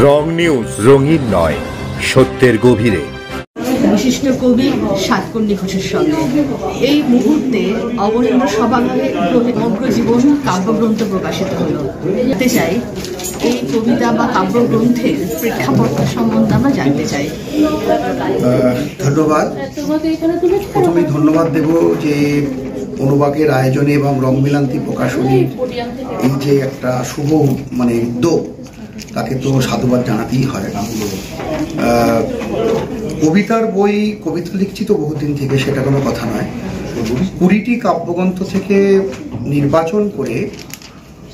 রং news রঙিন নয়, সত্যের গভীরে। বিশিষ্ট কবি সাতকর্ণী ঘোষের সঙ্গে এই মুহূর্তে অবনীন্দ্র সভাগারে অগ্রজীবন কাব্যগ্রন্থ প্রকাশিত হলো। জানতে চাই এই কবিতা বা কাব্যগ্রন্থের প্রেক্ষাপট সম্বন্ধে আমরা জানতে চাই। ধন্যবাদ। প্রথমে ধন্যবাদ দেব যে অনুবাকের আয়োজনে এবং রংমিলান্তি প্রকাশনীর এই যে একটা শুভ উদ্যোগ, তাকে তো সাধুবাদ জানাতেই হয়। কবিতার বই, কবিতা লিখছি তো বহুদিন থেকে, সেটা কোনো কথা নয়। 20টি কাব্যগ্রন্থ থেকে নির্বাচন করে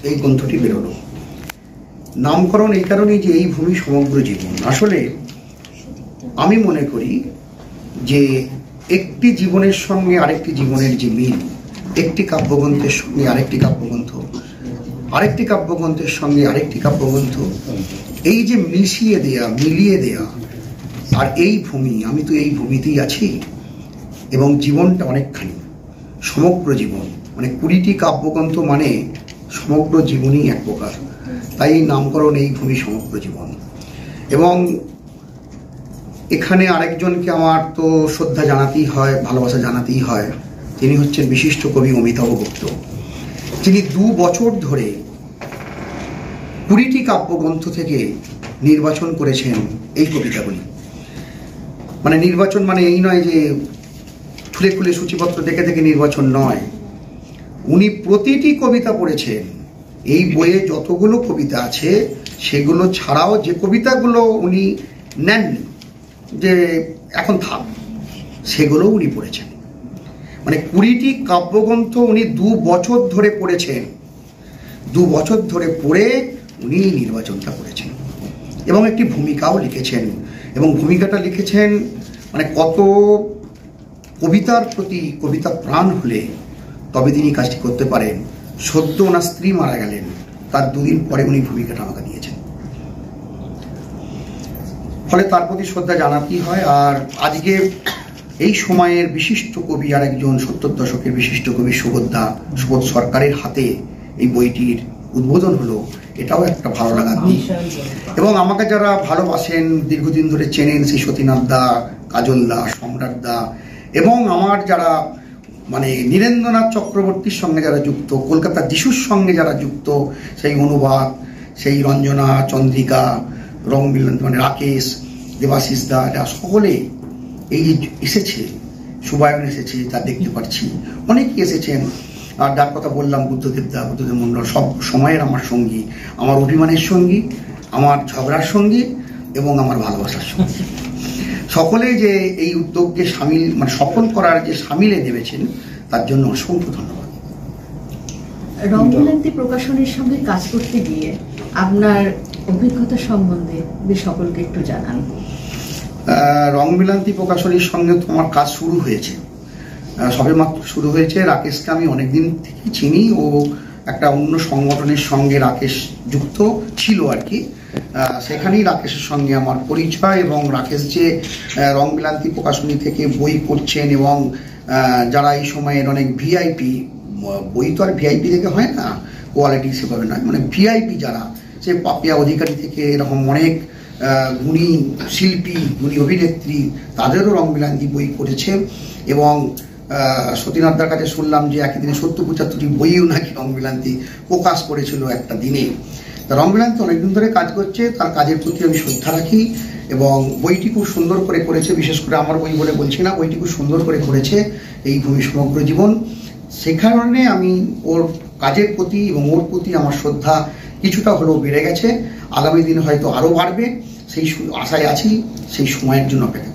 এই গ্রন্থটি বেরোলো। নামকরণ এই কারণেই যে এই ভূমি সমগ্র জীবন। আসলে আমি মনে করি যে একটি জীবনের সঙ্গে আরেকটি জীবনের যে মিল, একটি কাব্যগ্রন্থের সঙ্গে আরেকটি কাব্যগ্রন্থ, আরেকটি কাব্যগ্রন্থের সঙ্গে আরেকটি কাব্যগ্রন্থ, এই যে মিশিয়ে দেয়া, মিলিয়ে দেয়া, আর এই ভূমি, আমি তো এই ভূমিতেই আছি। এবং জীবনটা অনেকখানি, সমগ্র জীবন, 20টি কাব্যগ্রন্থ মানে সমগ্র জীবনই এক প্রকার। তাই নামকরণ এই ভূমি সমগ্র জীবন। এবং এখানে আরেকজনকে আমার তো শ্রদ্ধা জানাতেই হয়, ভালোবাসা জানাতেই হয়। তিনি হচ্ছেন বিশিষ্ট কবি অমিতাভ গুপ্ত, যিনি 2 বছর ধরে 20টি কাব্যগ্রন্থ থেকে নির্বাচন করেছেন এই কবিতাগুলি। নির্বাচন এই নয় যে খুলে খুলে সূচিপত্র দেখে দেখে নির্বাচন নয়। উনি প্রতিটি কবিতা পড়েছেন। এই বইয়ে যতগুলো কবিতা আছে সেগুলো ছাড়াও যে কবিতাগুলো উনি নেননি যে এখন থাক, সেগুলো উনি পড়েছেন। 20টি কাব্যগ্রন্থ উনি 2 বছর ধরে পড়েছেন। 2 বছর ধরে পড়ে উনি নির্বাচনটা করেছেন এবং একটি ভূমিকাও লিখেছেন। এবং ভূমিকাটা লিখেছেন কত কবিতার প্রতি কবিতা প্রাণ হলে তবে তিনি কাজটি করতে পারেন। সদ্য ওনার স্ত্রী মারা গেলেন, তার 2 দিন পরে উনি ভূমিকাটা আমাকে দিয়েছেন। ফলে তার প্রতি শ্রদ্ধা জানাতেই হয়। আর আজকে এই সময়ের বিশিষ্ট কবি আর একজন 70 দশকের বিশিষ্ট কবি সুবোধ সরকারের হাতে এই বইটির উদ্বোধন হলো, এটাও একটা ভালো লাগার দিক। এবং আমাকে যারা ভালোবাসেন, দীর্ঘদিন ধরে চেনেন, সেই সতীনাথ দা, কাজল দা, সম্রাট দা, এবং আমার যারা নীরেন্দ্রনাথ চক্রবর্তীর সঙ্গে যারা যুক্ত, কলকাতার যিশুর সঙ্গে যারা যুক্ত, সেই অনুবাদ, সেই রঞ্জনা, চন্দ্রিকা, রংমিলান্তি রাকেশ, দেবাশিস দা, এরা সকলে এই এসেছে, সুবায়ন এসেছে, তা দেখতে পাচ্ছি। অনেকেই এসেছেন। আর যার কথা বললাম, বুদ্ধদেব দা, বুদ্ধদেব মন্ডল, সব সময়ের আমার সঙ্গী, আমার অভিমানের সঙ্গী, আমার ঝগড়ার সঙ্গী এবং আমার ভালোবাসার সঙ্গী। সকলে যে এই উদ্যোগকে সামিল সফল করার যে সামিলে নেমেছেন, তার জন্য অসংখ্য ধন্যবাদ। রংমিলান্তি প্রকাশনীর সঙ্গে কাজ করতে গিয়ে আপনার অভিজ্ঞতা সম্বন্ধে সকলকে একটু জানান। রংমিলান্তি প্রকাশনীর সঙ্গে তো আমার কাজ শুরু হয়েছে, সবে মাত্র শুরু হয়েছে। রাকেশকে আমি অনেকদিন থেকে চিনি। ও একটা অন্য সংগঠনের সঙ্গে রাকেশ যুক্ত ছিল আর কি। সেখানেই রাকেশের সঙ্গে আমার পরিচয়। এবং রাকেশ যে রংমিলান্তি প্রকাশনী থেকে বই করছেন এবং যারা এই সময়ের অনেক ভিআইপি, বই তো আর ভিআইপি থেকে হয় না, কোয়ালিটি সেভাবে নয়, ভিআইপি যারা, সে পাপিয়া অধিকারী থেকে এরকম অনেক গুণী শিল্পী, গুণী অভিনেত্রী, তাদেরও রংমিলান্তি বই করেছে। এবং সতীনাথদার কাছে শুনলাম যে একই দিনে 70-75টি বইও নাকি রংমিলান্তি প্রকাশ করেছিল একটা দিনে। তা রংমিলান্তি অনেকদিন ধরে কাজ করছে, তার কাজের প্রতি আমি শ্রদ্ধা রাখি। এবং বইটি খুব সুন্দর করে করেছে, বিশেষ করে আমার বই বলে বলছি না, বইটি খুব সুন্দর করে করেছে এই ভূমি সমগ্র জীবন। সে কারণে আমি ওর কাজের প্রতি এবং ওর প্রতি আমার শ্রদ্ধা কিছুটা হলেও বেড়ে গেছে। আগামী দিন হয়তো আরও বাড়বে, সেই আশায় আছি। সেই সময়ের জন্য অপেক্ষা।